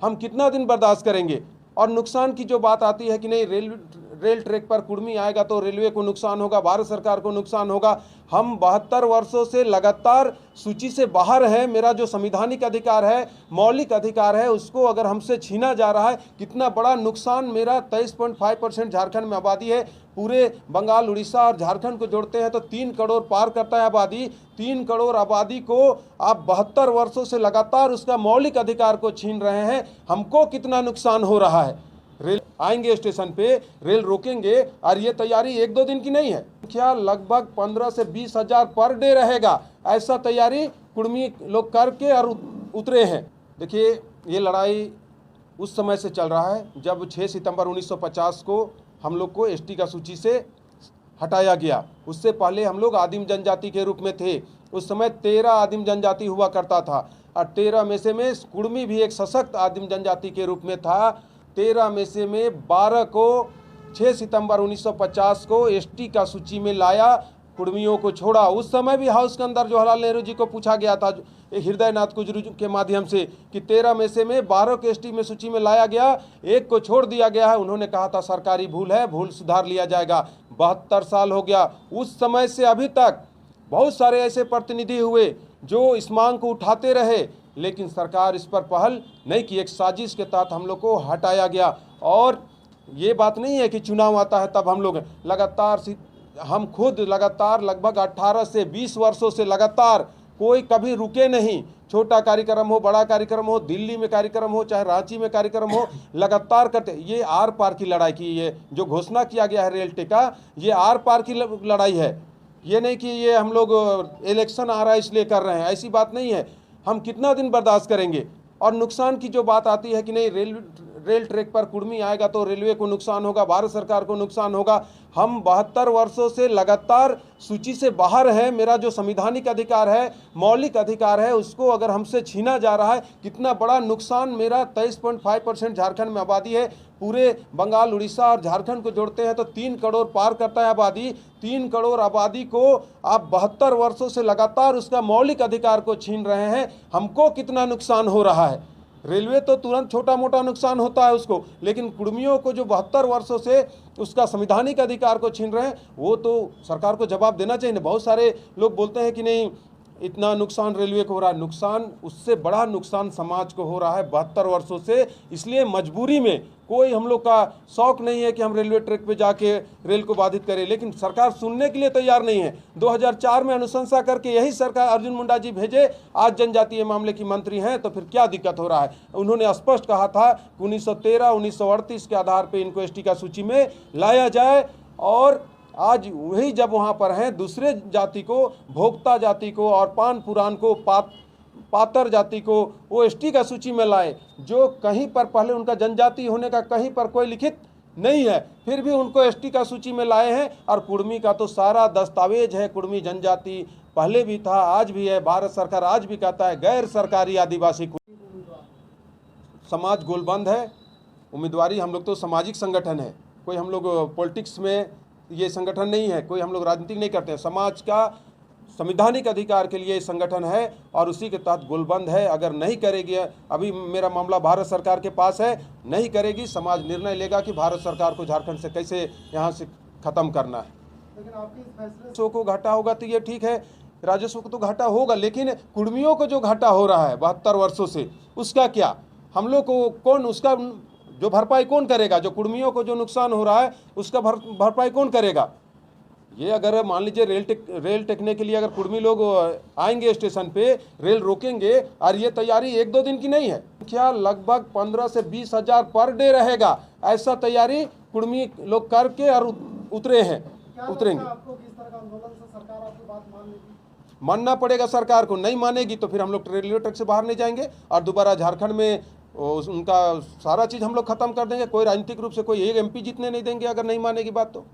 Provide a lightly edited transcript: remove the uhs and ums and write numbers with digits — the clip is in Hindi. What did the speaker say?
हम कितना दिन बर्दाश्त करेंगे। और नुकसान की जो बात आती है कि नहीं रेल ट्रैक पर कुर्मी आएगा तो रेलवे को नुकसान होगा, भारत सरकार को नुकसान होगा। हम 72 वर्षों से लगातार सूची से बाहर है। मेरा जो संवैधानिक अधिकार है, मौलिक अधिकार है, उसको अगर हमसे छीना जा रहा है, कितना बड़ा नुकसान। मेरा 23.5% झारखंड में आबादी है। पूरे बंगाल, उड़ीसा और झारखंड को जोड़ते हैं तो 3 करोड़ पार करता है आबादी। 3 करोड़ आबादी को आप 72 वर्षों से लगातार उसका मौलिक अधिकार को छीन रहे हैं। हमको कितना नुकसान हो रहा है। रेल आएंगे स्टेशन पे, रेल रोकेंगे, और ये तैयारी 1-2 दिन की नहीं है। क्या लगभग 15 से 20 हजार पर डे रहेगा, ऐसा तैयारी कुर्मी लोग करके और उतरे हैं। देखिए, ये लड़ाई उस समय से चल रहा है जब 6 सितंबर 1950 को हम लोग को एसटी का सूची से हटाया गया। उससे पहले हम लोग आदिम जनजाति के रूप में थे। उस समय 13 आदिम जनजाति हुआ करता था, और 13 में से कुर्मी भी एक सशक्त आदिम जनजाति के रूप में था। 13 में से 12 को 6 सितंबर 1950 को एसटी का सूची में लाया, कुर्मियों को छोड़ा। उस समय भी हाउस के अंदर जवाहरलाल नेहरू जी को पूछा गया था हृदयनाथ कुजरू के माध्यम से कि 13 में से 12 को एसटी में सूची में लाया गया, एक को छोड़ दिया गया है। उन्होंने कहा था सरकारी भूल है, भूल सुधार लिया जाएगा। 72 साल हो गया, उस समय से अभी तक बहुत सारे ऐसे प्रतिनिधि हुए जो इस मांग को उठाते रहे, लेकिन सरकार इस पर पहल नहीं की। एक साजिश के तहत हम लोग को हटाया गया। और ये बात नहीं है कि चुनाव आता है तब हम लोग लगातार, हम खुद लगातार लगभग 18 से 20 वर्षों से लगातार कोई कभी रुके नहीं। छोटा कार्यक्रम हो, बड़ा कार्यक्रम हो, दिल्ली में कार्यक्रम हो, चाहे रांची में कार्यक्रम हो, लगातार करते। ये आर पार की लड़ाई की, ये जो घोषणा किया गया है रेल टिका, ये आर पार की लड़ाई है। ये नहीं कि ये हम लोग इलेक्शन आ रहा है इसलिए कर रहे हैं, ऐसी बात नहीं है। हम कितना दिन बर्दाश्त करेंगे। और नुकसान की जो बात आती है कि नहीं रेल ट्रैक पर कुर्मी आएगा तो रेलवे को नुकसान होगा, भारत सरकार को नुकसान होगा। हम 72 वर्षों से लगातार सूची से बाहर है। मेरा जो संवैधानिक अधिकार है, मौलिक अधिकार है, उसको अगर हमसे छीना जा रहा है, कितना बड़ा नुकसान। मेरा 23.5% झारखंड में आबादी है। पूरे बंगाल, उड़ीसा और झारखंड को जोड़ते हैं तो 3 करोड़ पार करता है आबादी। 3 करोड़ आबादी को आप 72 वर्षों से लगातार उसका मौलिक अधिकार को छीन रहे हैं। हमको कितना नुकसान हो रहा है। रेलवे तो तुरंत छोटा मोटा नुकसान होता है उसको, लेकिन कुर्मियों को जो 72 वर्षों से उसका संवैधानिक अधिकार को छीन रहे हैं, वो तो सरकार को जवाब देना चाहिए। बहुत सारे लोग बोलते हैं कि नहीं इतना नुकसान रेलवे को हो रहा है। नुकसान, उससे बड़ा नुकसान समाज को हो रहा है 72 वर्षों से। इसलिए मजबूरी में, कोई हम लोग का शौक नहीं है कि हम रेलवे ट्रैक पे जाके रेल को बाधित करें, लेकिन सरकार सुनने के लिए तैयार नहीं है। 2004 में अनुशंसा करके यही सरकार अर्जुन मुंडा जी भेजे, आज जनजातीय मामले की मंत्री हैं, तो फिर क्या दिक्कत हो रहा है। उन्होंने स्पष्ट कहा था कि 1913, 1938 के आधार पर इनको एसटी का सूची में लाया जाए। और आज वही जब वहाँ पर हैं, दूसरे जाति को, भोक्ता जाति को और पान पुराण को, पातर जाति को वो एसटी का सूची में लाए, जो कहीं पर पहले उनका जनजाति होने का कहीं पर कोई लिखित नहीं है, फिर भी उनको एसटी का सूची में लाए हैं। और कुर्मी का तो सारा दस्तावेज है। कुर्मी जनजाति पहले भी था, आज भी है। भारत सरकार आज भी कहता है गैर सरकारी आदिवासी समाज गोलबंद है। उम्मीदवारी, हम लोग तो सामाजिक संगठन है, कोई हम लोग पॉलिटिक्स में ये संगठन नहीं है, कोई हम लोग राजनीति नहीं करते हैं। समाज का संवैधानिक अधिकार के लिए संगठन है और उसी के तहत गोलबंद है। अगर नहीं करेगी, अभी मेरा मामला भारत सरकार के पास है, नहीं करेगी, समाज निर्णय लेगा कि भारत सरकार को झारखंड से कैसे यहाँ से ख़त्म करना है। लेकिन आपके इस फैसले को घाटा होगा तो ये ठीक है, राजस्व को तो घाटा होगा, लेकिन कुर्मियों को जो घाटा हो रहा है 72 वर्षों से, उसका क्या, हम लोग को कौन, उसका जो भरपाई कौन करेगा। जो कुर्मियों को जो नुकसान हो रहा है उसका भरपाई कौन करेगा। ये अगर मान लीजिए रेल टेकने के लिए अगर कुर्मी लोग आएंगे स्टेशन पे, रेल रोकेंगे, और ये तैयारी 1-2 दिन की नहीं है। क्या लगभग 15 से 20 हजार पर डे रहेगा, ऐसा तैयारी कुर्मी लोग करके और उतरेंगे। मानना पड़ेगा सरकार को, नहीं मानेगी तो फिर हम लोग रेलवे ट्रैक से बाहर नहीं जाएंगे और दोबारा झारखंड में उनका सारा चीज़ हम लोग खत्म कर देंगे। कोई राजनीतिक रूप से कोई एक एमपी जीतने नहीं देंगे अगर नहीं मानेगी बात तो।